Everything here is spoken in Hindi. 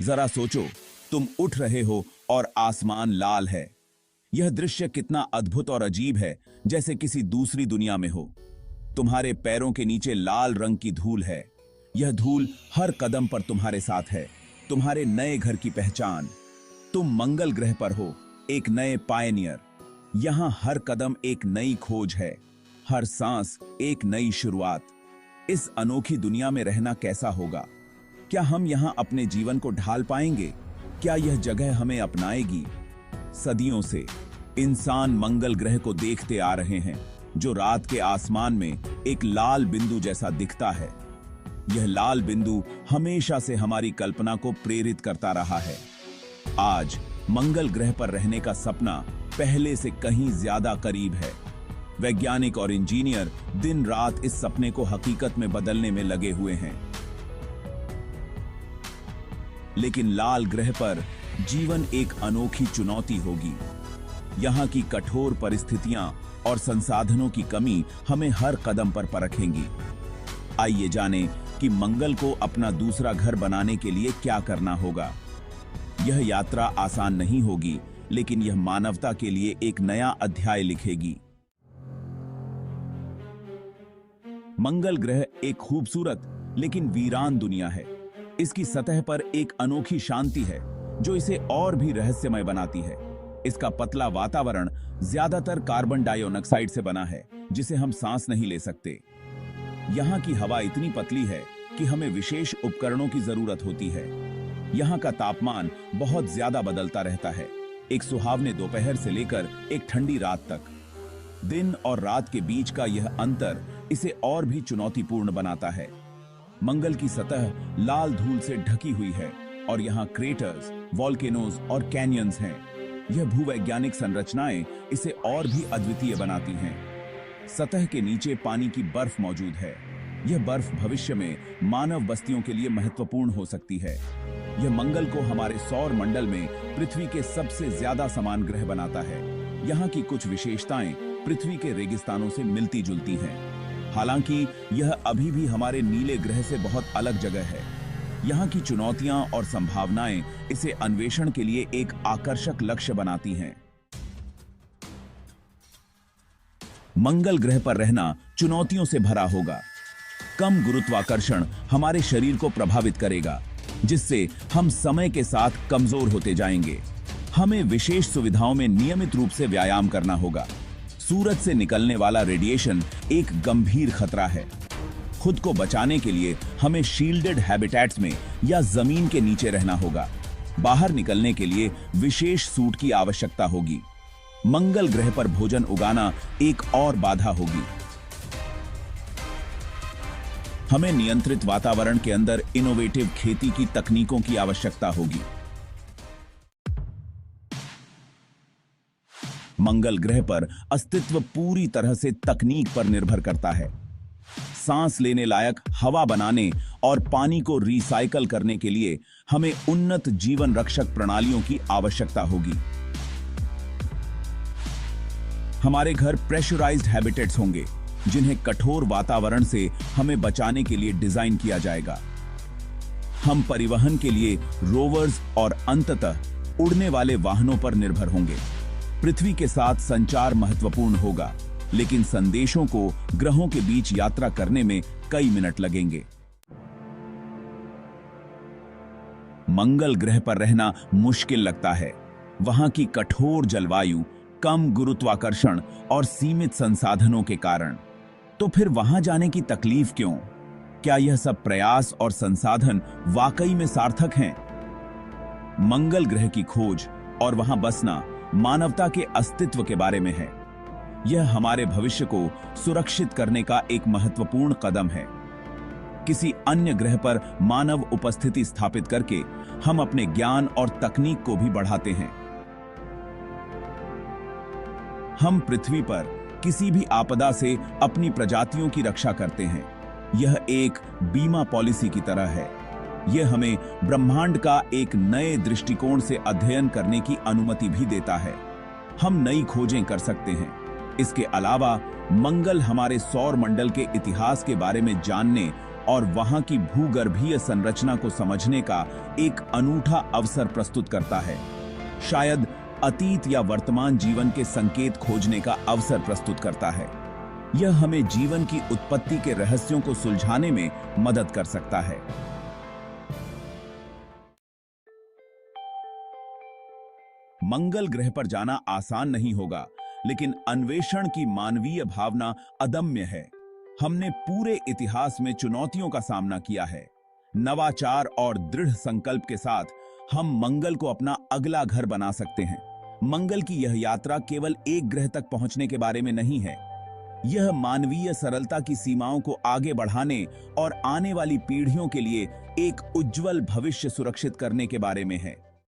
जरा सोचो, तुम उठ रहे हो और आसमान लाल है। यह दृश्य कितना अद्भुत और अजीब है, जैसे किसी दूसरी दुनिया में हो। तुम्हारे पैरों के नीचे लाल रंग की धूल है। यह धूल हर कदम पर तुम्हारे साथ है, तुम्हारे नए घर की पहचान। तुम मंगल ग्रह पर हो, एक नए पायनियर। यहां हर कदम एक नई खोज है, हर सांस एक नई शुरुआत। इस अनोखी दुनिया में रहना कैसा होगा? क्या हम यहां अपने जीवन को ढाल पाएंगे? क्या यह जगह हमें अपनाएगी? सदियों से इंसान मंगल ग्रह को देखते आ रहे हैं, जो रात के आसमान में एक लाल बिंदु जैसा दिखता है। यह लाल बिंदु हमेशा से हमारी कल्पना को प्रेरित करता रहा है। आज मंगल ग्रह पर रहने का सपना पहले से कहीं ज्यादा करीब है। वैज्ञानिक और इंजीनियर दिन रात इस सपने को हकीकत में बदलने में लगे हुए हैं। लेकिन लाल ग्रह पर जीवन एक अनोखी चुनौती होगी। यहां की कठोर परिस्थितियां और संसाधनों की कमी हमें हर कदम पर परखेंगी। आइए जानें कि मंगल को अपना दूसरा घर बनाने के लिए क्या करना होगा। यह यात्रा आसान नहीं होगी, लेकिन यह मानवता के लिए एक नया अध्याय लिखेगी। मंगल ग्रह एक खूबसूरत लेकिन वीरान दुनिया है। इसकी सतह पर एक अनोखी शांति है, जो इसे और भी रहस्यमय बनाती है। इसका पतला वातावरण ज्यादातर कार्बन डाइऑक्साइड से बना है, जिसे हम सांस नहीं ले सकते। यहाँ की हवा इतनी पतली है कि हमें विशेष उपकरणों की जरूरत होती है। यहाँ का तापमान बहुत ज्यादा बदलता रहता है, एक सुहावने दोपहर से लेकर एक ठंडी रात तक। दिन और रात के बीच का यह अंतर इसे और भी चुनौतीपूर्ण बनाता है। मंगल की सतह लाल धूल से ढकी हुई है और यहाँ क्रेटर्स, वॉल्केनोज और कैनियंस हैं। यह भूवैज्ञानिक संरचनाएं इसे और भी अद्वितीय बनाती हैं। सतह के नीचे पानी की बर्फ मौजूद है। यह बर्फ भविष्य में मानव बस्तियों के लिए महत्वपूर्ण हो सकती है। यह मंगल को हमारे सौर मंडल में पृथ्वी के सबसे ज्यादा समान ग्रह बनाता है। यहाँ की कुछ विशेषताएं पृथ्वी के रेगिस्तानों से मिलती जुलती हैं। हालांकि यह अभी भी हमारे नीले ग्रह से बहुत अलग जगह है। यहाँ की चुनौतियां और संभावनाएं इसे अन्वेषण के लिए एक आकर्षक लक्ष्य बनाती हैं। मंगल ग्रह पर रहना चुनौतियों से भरा होगा। कम गुरुत्वाकर्षण हमारे शरीर को प्रभावित करेगा, जिससे हम समय के साथ कमजोर होते जाएंगे। हमें विशेष सुविधाओं में नियमित रूप से व्यायाम करना होगा। सूरज से निकलने वाला रेडिएशन एक गंभीर खतरा है। खुद को बचाने के लिए हमें शील्डेड हैबिटेट्स में या जमीन के नीचे रहना होगा। बाहर निकलने के लिए विशेष सूट की आवश्यकता होगी। मंगल ग्रह पर भोजन उगाना एक और बाधा होगी। हमें नियंत्रित वातावरण के अंदर इनोवेटिव खेती की तकनीकों की आवश्यकता होगी। मंगल ग्रह पर अस्तित्व पूरी तरह से तकनीक पर निर्भर करता है। सांस लेने लायक हवा बनाने और पानी को रिसाइकल करने के लिए हमें उन्नत जीवन रक्षक प्रणालियों की आवश्यकता होगी। हमारे घर प्रेशराइज्ड हैबिटेट्स होंगे, जिन्हें कठोर वातावरण से हमें बचाने के लिए डिजाइन किया जाएगा। हम परिवहन के लिए रोवर्स और अंततः उड़ने वाले वाहनों पर निर्भर होंगे। पृथ्वी के साथ संचार महत्वपूर्ण होगा, लेकिन संदेशों को ग्रहों के बीच यात्रा करने में कई मिनट लगेंगे। मंगल ग्रह पर रहना मुश्किल लगता है। वहां की कठोर जलवायु, कम गुरुत्वाकर्षण और सीमित संसाधनों के कारण। तो फिर वहां जाने की तकलीफ क्यों? क्या यह सब प्रयास और संसाधन वाकई में सार्थक हैं? मंगल ग्रह की खोज और वहां बसना मानवता के अस्तित्व के बारे में है। यह हमारे भविष्य को सुरक्षित करने का एक महत्वपूर्ण कदम है। किसी अन्य ग्रह पर मानव उपस्थिति स्थापित करके हम अपने ज्ञान और तकनीक को भी बढ़ाते हैं। हम पृथ्वी पर किसी भी आपदा से अपनी प्रजातियों की रक्षा करते हैं। यह एक बीमा पॉलिसी की तरह है। यह हमें ब्रह्मांड का एक नए दृष्टिकोण से अध्ययन करने की अनुमति भी देता है। हम नई खोजें कर सकते हैं। इसके अलावा मंगल हमारे सौर मंडल के इतिहास के बारे में जानने और वहां की भूगर्भीय संरचना को समझने का एक अनूठा अवसर प्रस्तुत करता है। शायद अतीत या वर्तमान जीवन के संकेत खोजने का अवसर प्रस्तुत करता है। यह हमें जीवन की उत्पत्ति के रहस्यों को सुलझाने में मदद कर सकता है। मंगल ग्रह पर जाना आसान नहीं होगा, लेकिन अन्वेषण की मानवीय भावना अदम्य है। हमने पूरे इतिहास में चुनौतियों का सामना किया है। नवाचार और दृढ़ संकल्प के साथ हम मंगल को अपना अगला घर बना सकते हैं। मंगल की यह यात्रा केवल एक ग्रह तक पहुंचने के बारे में नहीं है। यह मानवीय सरलता की सीमाओं को आगे बढ़ाने और आने वाली पीढ़ियों के लिए एक उज्जवल भविष्य सुरक्षित करने के बारे में है।